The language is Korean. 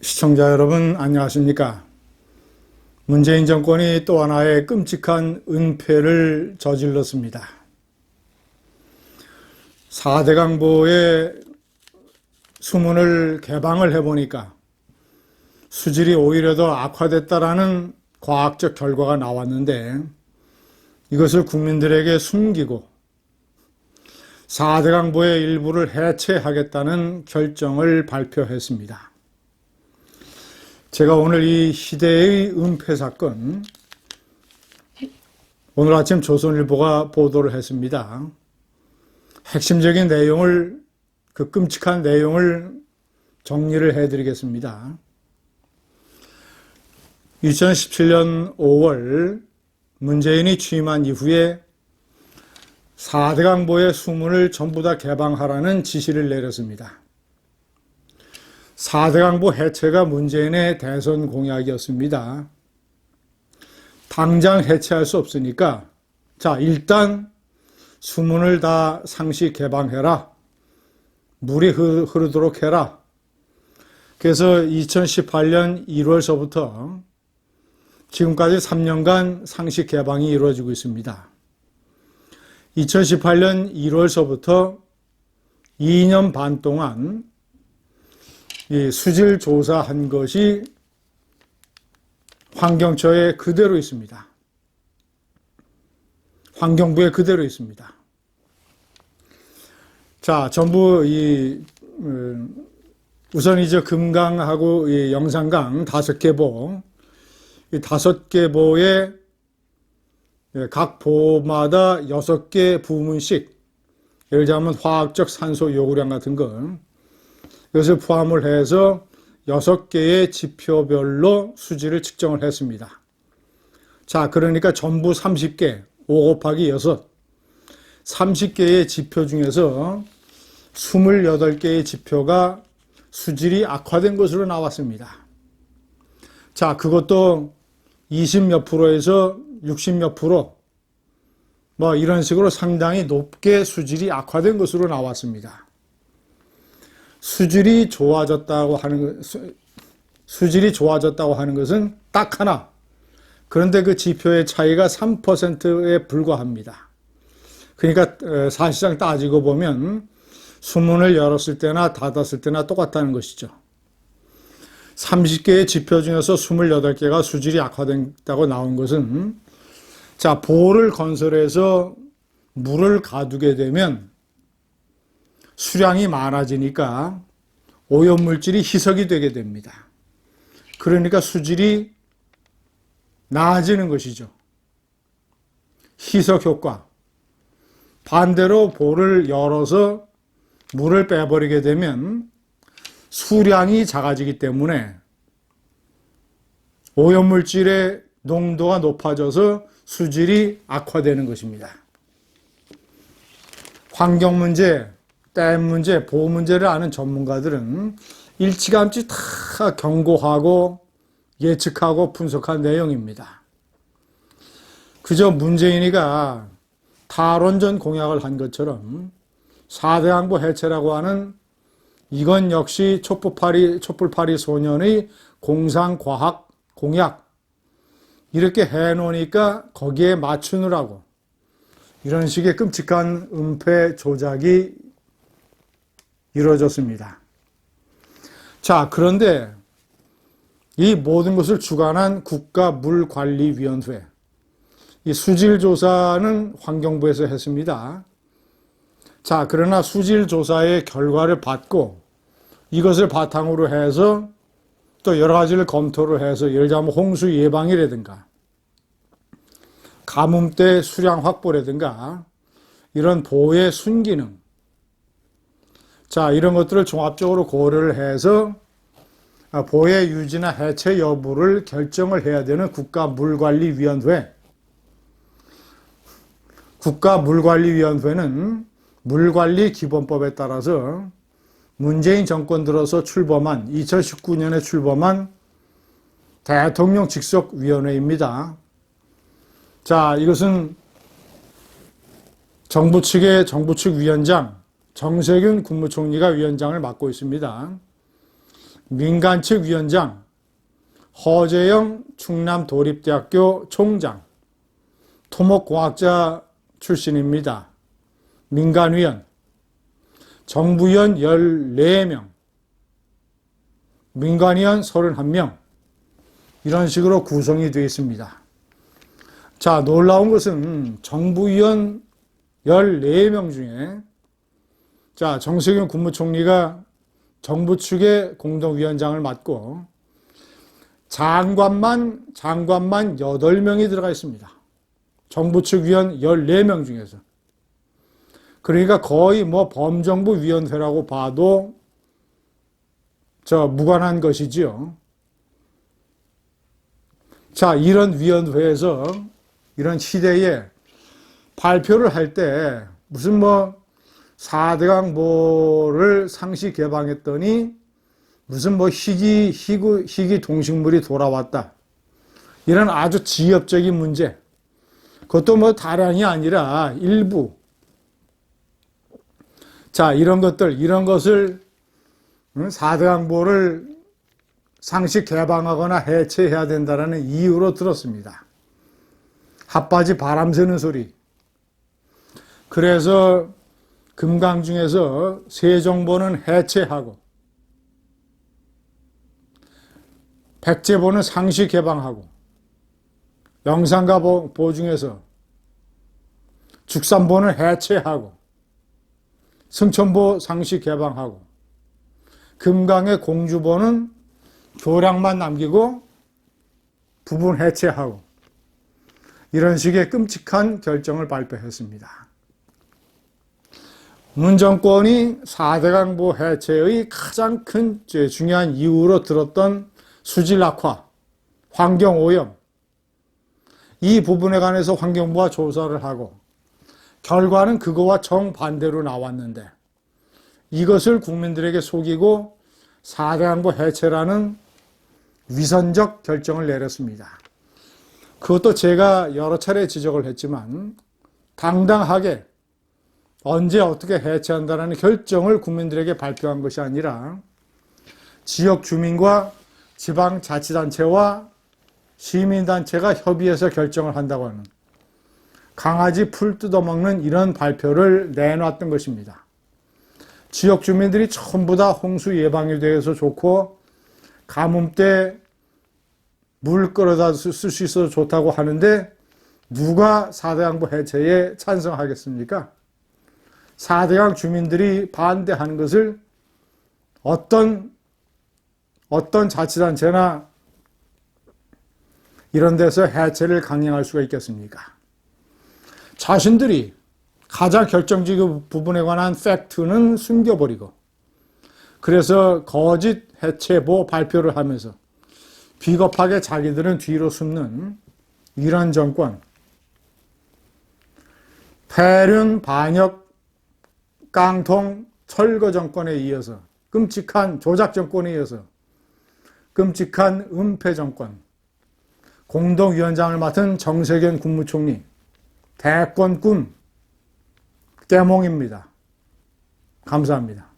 시청자 여러분 안녕하십니까? 문재인 정권이 또 하나의 끔찍한 은폐를 저질렀습니다. 4대 강보의 수문을 개방을 해보니까 수질이 오히려 더 악화됐다라는 과학적 결과가 나왔는데, 이것을 국민들에게 숨기고 4대 강보의 일부를 해체하겠다는 결정을 발표했습니다. 제가 오늘 이 시대의 은폐 사건, 오늘 아침 조선일보가 보도를 했습니다. 핵심적인 내용을, 그 끔찍한 내용을 정리를 해드리겠습니다. 2017년 5월 문재인이 취임한 이후에 4대 강보의 수문을 전부 다 개방하라는 지시를 내렸습니다. 4대 강보 해체가 문재인의 대선 공약이었습니다. 당장 해체할 수 없으니까 일단 수문을 다 상시 개방해라. 물이 흐르도록 해라. 그래서 2018년 1월서부터 지금까지 3년간 상시 개방이 이루어지고 있습니다. 2018년 1월서부터 2년 반 동안 이 수질 조사한 것이 환경처에 그대로 있습니다. 환경부에 그대로 있습니다. 전부 우선 이제 금강하고 이 영산강 5개 보, 이 5개 보에 각 보마다 6개 부문씩, 예를 들자면 화학적 산소 요구량 같은 거, 이것을 포함을 해서 6개의 지표별로 수질을 측정을 했습니다. 그러니까 전부 30개, 5 곱하기 6, 30개의 지표 중에서 28개의 지표가 수질이 악화된 것으로 나왔습니다. 그것도 20몇 프로에서 60몇 프로, 이런 식으로 상당히 높게 수질이 악화된 것으로 나왔습니다. 수질이 좋아졌다고 하는 것은 딱 하나. 그런데 그 지표의 차이가 3%에 불과합니다. 그러니까 사실상 따지고 보면 수문을 열었을 때나 닫았을 때나 똑같다는 것이죠. 30개의 지표 중에서 28개가 수질이 악화됐다고 나온 것은, 보를 건설해서 물을 가두게 되면 수량이 많아지니까 오염물질이 희석이 되게 됩니다. 그러니까 수질이 나아지는 것이죠. 희석 효과. 반대로 볼을 열어서 물을 빼버리게 되면 수량이 작아지기 때문에 오염물질의 농도가 높아져서 수질이 악화되는 것입니다. 환경 문제, 댐 문제, 보호 문제를 아는 전문가들은 일찌감치 다 경고하고 예측하고 분석한 내용입니다. 그저 문재인이가 탈원전 공약을 한 것처럼 4대 강보 해체라고 하는, 이건 역시 촛불파리 소년의 공상과학 공약, 이렇게 해놓으니까 거기에 맞추느라고 이런 식의 끔찍한 은폐 조작이 이루어졌습니다. 그런데 이 모든 것을 주관한 국가물관리위원회, 이 수질조사는 환경부에서 했습니다. 그러나 수질조사의 결과를 받고 이것을 바탕으로 해서 또 여러 가지를 검토를 해서, 예를 들자면 홍수 예방이라든가 가뭄때 수량 확보라든가 이런 보호의 순기능, 이런 것들을 종합적으로 고려를 해서 보해 유지나 해체 여부를 결정을 해야 되는 국가물관리위원회. 국가물관리위원회는 물관리기본법에 따라서 문재인 정권 들어서 2019년에 출범한 대통령 직속위원회입니다. 이것은 정부 측 위원장, 정세균 국무총리가 위원장을 맡고 있습니다. 민간 측 위원장, 허재영 충남도립대학교 총장, 토목공학자 출신입니다. 민간위원, 정부위원 14명, 민간위원 31명, 이런 식으로 구성이 되어 있습니다. 자, 놀라운 것은 정부위원 14명 중에 자, 정세균 국무총리가 정부 측의 공동위원장을 맡고 장관만 8명이 들어가 있습니다. 정부 측 위원 14명 중에서. 그러니까 거의 뭐 범정부 위원회라고 봐도 무관한 것이지요. 자, 이런 위원회에서 이런 시대에 발표를 할 때 무슨 뭐 4대 강보를 상시 개방했더니 무슨 뭐 희귀 동식물이 돌아왔다. 이런 아주 지엽적인 문제. 그것도 뭐 다량이 아니라 일부. 자, 이런 것을 4대 강보를 상시 개방하거나 해체해야 된다는 이유로 들었습니다. 핫바지 바람 새는 소리. 그래서 금강중에서 세종보는 해체하고 백제보는 상시 개방하고 영산가 보중에서 죽산보는 해체하고 승천보 상시 개방하고 금강의 공주보는 교량만 남기고 부분 해체하고 이런 식의 끔찍한 결정을 발표했습니다. 문 정권이 4대 강보 해체의 가장 큰 중요한 이유로 들었던 수질 악화, 환경 오염, 이 부분에 관해서 환경부가 조사를 하고 결과는 그거와 정반대로 나왔는데 이것을 국민들에게 속이고 4대 강보 해체라는 위선적 결정을 내렸습니다. 그것도 제가 여러 차례 지적을 했지만 당당하게 언제 어떻게 해체한다는 결정을 국민들에게 발표한 것이 아니라 지역 주민과 지방자치단체와 시민단체가 협의해서 결정을 한다고 하는 강아지 풀 뜯어먹는 이런 발표를 내놨던 것입니다. 지역 주민들이 전부 다 홍수 예방에 대해서 좋고 가뭄 때 물 끌어다 쓸 수 있어서 좋다고 하는데 누가 4대 강보 해체에 찬성하겠습니까? 4대강 주민들이 반대하는 것을 어떤 자치단체나 이런 데서 해체를 강행할 수가 있겠습니까? 자신들이 가장 결정적인 부분에 관한 팩트는 숨겨버리고 그래서 거짓 해체보 발표를 하면서 비겁하게 자기들은 뒤로 숨는 이런 정권, 폐륜, 반역, 깡통, 철거 정권에 이어서 끔찍한 조작 정권에 이어서 끔찍한 은폐 정권, 공동위원장을 맡은 정세균 국무총리, 대권 꿈, 깨몽입니다. 감사합니다.